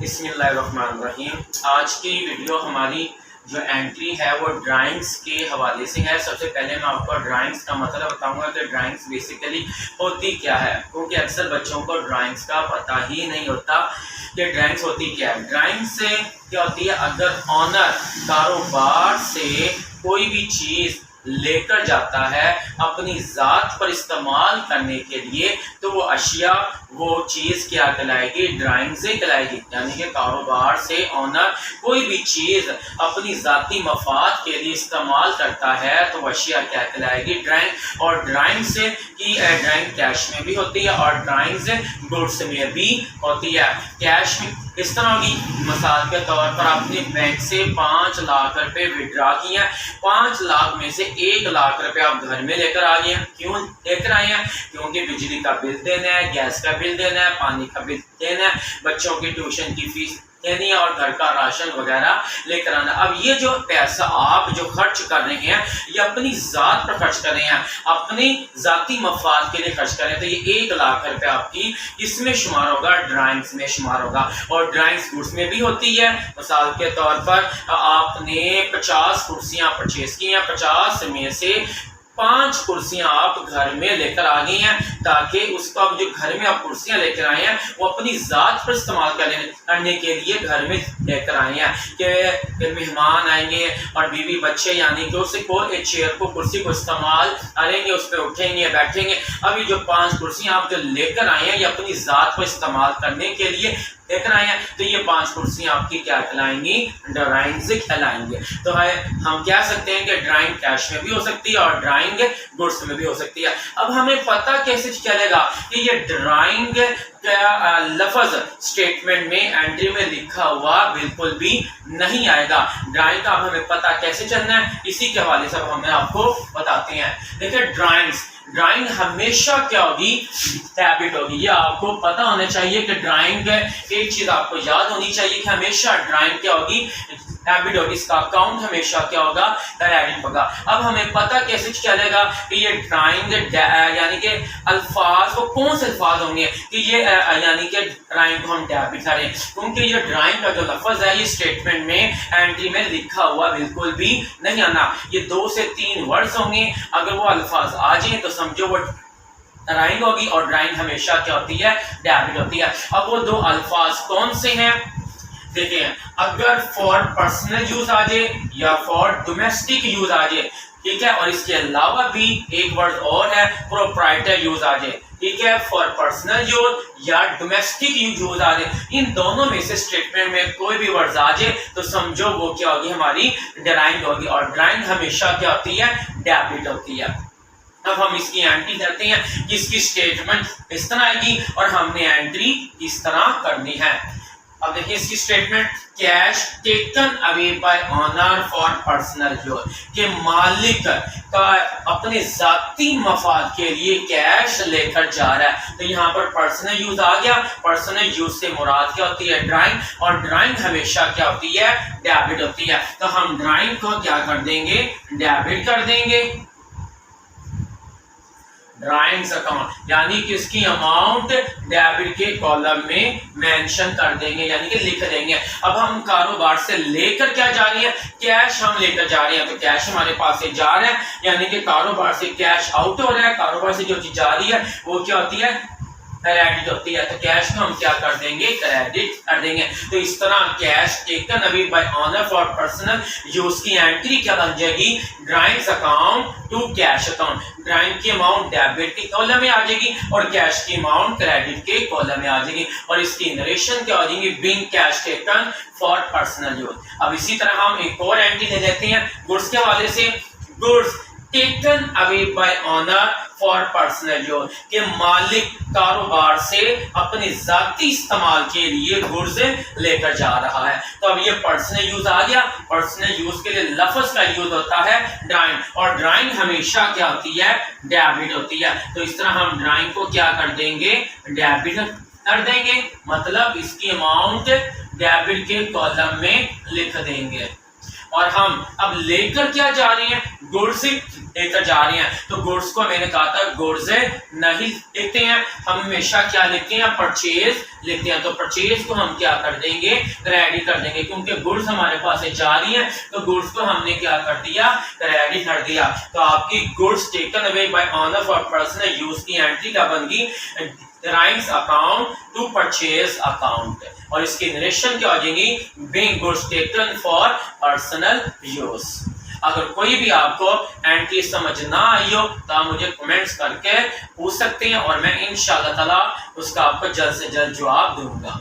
बिस्मिल्लाहिर्रहमानिर्रहीम। आज की वीडियो हमारी जो एंट्री है वो ड्राइंग्स के हवाले से है। सबसे पहले मैं आपको ड्राइंग्स का मतलब बताऊंगा कि ड्राइंग्स बेसिकली होती क्या है, क्योंकि अक्सर बच्चों को ड्राइंग्स का पता ही नहीं होता कि ड्राइंग्स होती क्या है। ड्राइंग्स से क्या होती है, अगर ऑनर कारोबार से कोई भी चीज़ लेकर जाता है अपनी ज़ात पर इस्तेमाल करने के लिए, तो वो अशिया वो चीज़ क्या कहलाएगी, ड्राइंग से कहलाएगी। यानी कि कारोबार से ऑनर कोई भी चीज़ अपनी ज़ाती मफाद के लिए इस्तेमाल करता है तो वो अशिया क्या कहलाएगी, ड्राइंग। और ड्राइंग से की ड्राइंग कैश में भी होती है और ड्राइंग से गुड्स में भी होती है। कैश में इस तरह की मिसाल के तौर पर आपने बैंक से 5 लाख रुपए विड्रा किए हैं, 5 लाख में से 1 लाख रुपए आप घर में लेकर आ गए हैं। क्यों लेकर आए हैं? क्योंकि बिजली का बिल देना है, गैस का बिल देना है, पानी का बिल देना है, बच्चों की ट्यूशन की फीस देनी है और घर का राशन वगैरह लेकर आना। अब ये जो पैसा आप जो खर्च कर रहे हैं ये अपनी ज़ात पर खर्च कर रहे हैं, अपनी ज़ाती मफाद के लिए खर्च कर रहे हैं, तो ये 1 लाख रुपए आपकी इसमें शुमार होगा, ड्राइंग्स में शुमार होगा। और ड्राइंग्स गुड्स में भी होती है। मिसाल के तौर पर आपने 50 कुर्सियाँ परचेज की हैं, 50 में से 5 कुर्सियां आप घर में लेकर आ गई हैं, ताकि उसको अब जो घर में आप कुर्सियां लेकर आए हैं वो अपनी ज़ात पर इस्तेमाल करने के लिए घर में लेकर आए हैं कि मेहमान आएंगे और बीवी बच्चे, यानी कि उससे को एक चेयर को कुर्सी को इस्तेमाल करेंगे, उस पर उठेंगे बैठेंगे। अभी जो 5 कुर्सियां आप जो लेकर आए हैं ये अपनी ज़ात पर इस्तेमाल करने के लिए लेकर आए हैं, तो ये 5 कुर्सियां आपकी क्या कहलाएंगी, ड्राइंग से कहलाएंगे। तो हम कह सकते हैं कि ड्राइंग कैश में भी हो सकती है और ड्राइंग गुड्स में भी हो सकती है। अब हमें पता कैसे चलेगा कि ये ड्राइंग का लफ्ज स्टेटमेंट में एंट्री में लिखा हुआ बिल्कुल भी नहीं आएगा। ड्राइंग का अब हमें पता कैसे चलना है, इसी के हवाले से हम आपको बताते हैं। देखिए ड्राइंग हमेशा क्या होगी, हैबिट होगी। ये आपको पता होना चाहिए कि ड्राइंग, एक चीज आपको याद होनी चाहिए कि हमेशा ड्राइंग क्या होगी, हैबिट होगी। इसका अकाउंट हमेशा क्या होगा, हैबिट होगा। अब हमें पता कैसे चलेगा कि ये ड्राइंग यानी कि अल्फाज वो कौन से अल्फाज होंगे कि ये यानी कि ड्राइंग को हम हैबिट करें, क्योंकि ये ड्राइंग का जो लफ्ज है ये स्टेटमेंट में एंट्री में लिखा हुआ बिल्कुल भी नहीं आना। ये 2 से 3 वर्ड्स होंगे, अगर वो अल्फाज आ जाए तो समझो वो ड्राइंग होगी। और ड्राइंग हमेशा क्या होती है, हैबिट होती है। अब वो 2 अल्फाज कौन से हैं, देखिए, अगर फॉर पर्सनल यूज आ जाए या फॉर डोमेस्टिक यूज आ जाए, ठीक है, और इसके अलावा भी एक वर्ड और है, प्रोप्राइटर यूज आ जाए, ठीक है, फॉर पर्सनल यूज या डोमेस्टिक यूज आ जाए, इन दोनों में से स्टेटमेंट में कोई भी वर्ड आ जाए तो समझो वो क्या होगी, हमारी ड्राइंग होगी। और ड्राइंग हमेशा क्या होती है, हैबिट होती है। अब हम इसकी एंट्री करते हैं कि इसकी स्टेटमेंट इस तरह आएगी और हमने एंट्री इस तरह करनी है। अब देखिए इसकी statement, cash taken away by owner for personal use, के मालिक का अपने जाती मफाद के लिए कैश लेकर जा रहा है। तो यहाँ पर पर्सनल यूज आ गया। पर्सनल यूज से मुराद क्या होती है, ड्राइंग, और ड्राइंग हमेशा क्या होती है, हैबिट होती है। तो हम ड्राइंग को क्या कर देंगे, हैबिट कर देंगे। ड्राइंग्स अकाउंट यानी कि इसकी अमाउंट डेबिट के कॉलम में मेंशन कर देंगे, यानी कि लिख देंगे। अब हम कारोबार से लेकर क्या जा रही है, कैश हम लेकर जा रहे हैं, तो कैश हमारे पास से जा रहा है, यानी कि कारोबार से कैश आउट हो रहा है। कारोबार से जो चीज जा रही है वो क्या होती है, क्रेडिट होती है। तो कैश को हम क्या कर देंगे, क्रेडिट कर देंगे। तो इस तरह cash taken away by owner for personal use की एंट्री क्या बन जाएगी, drawings account to cash account. Drawing की अमाउंट डेबिट के कॉलम में आ जाएगी और कैश की अमाउंट क्रेडिट के कॉलम में आ जाएगी। और इसकी नरेशन क्या हो जाएगी, being cash taken for personal use. अब इसी तरह हम एक और एंट्री ले लेते हैं गुड्स के हवाले से। Goods taken away by owner for personal use, के मालिक कारोबार से अपने जाती इस्तेमाल के लिए गुड्स लेकर जा रहा है। तो अब ये पर्सनल यूज आ गया। पर्सनल यूज के लिए लफ्ज का यूज होता है ड्राइंग, और ड्राइंग हमेशा क्या होती है, हैबिट होती है। तो इस तरह हम ड्राइंग को क्या कर देंगे, हैबिट कर देंगे, मतलब इसकी अमाउंट हैबिट के कॉलम में लिख देंगे। और हम अब लेकर क्या जा रहे हैं, गुड्स लेकर जा रहे हैं। तो गुड्स को मैंने कहा था गुड्स नहीं लिखते हैं, हम हमेशा क्या लिखते हैं, परचेज लिखते हैं। तो परचेज को हम क्या कर देंगे, क्रेडिट कर देंगे, क्योंकि गुड्स हमारे पास से जा रही हैं तो गुड्स को हमने क्या कर दिया, क्रेडिट कर दिया। तो आपकी goods taken away by owner for personal use की एंट्री क्या बनेगी, drawings account to purchase account, और इसकी नरेशन क्या हो जाएगी, being goods taken for personal use. अगर कोई भी आपको एंट्री समझ ना आई हो तो आप मुझे कमेंट्स करके पूछ सकते हैं और मैं इंशाअल्लाह ताला उसका आपको जल्द से जल्द जवाब दूंगा।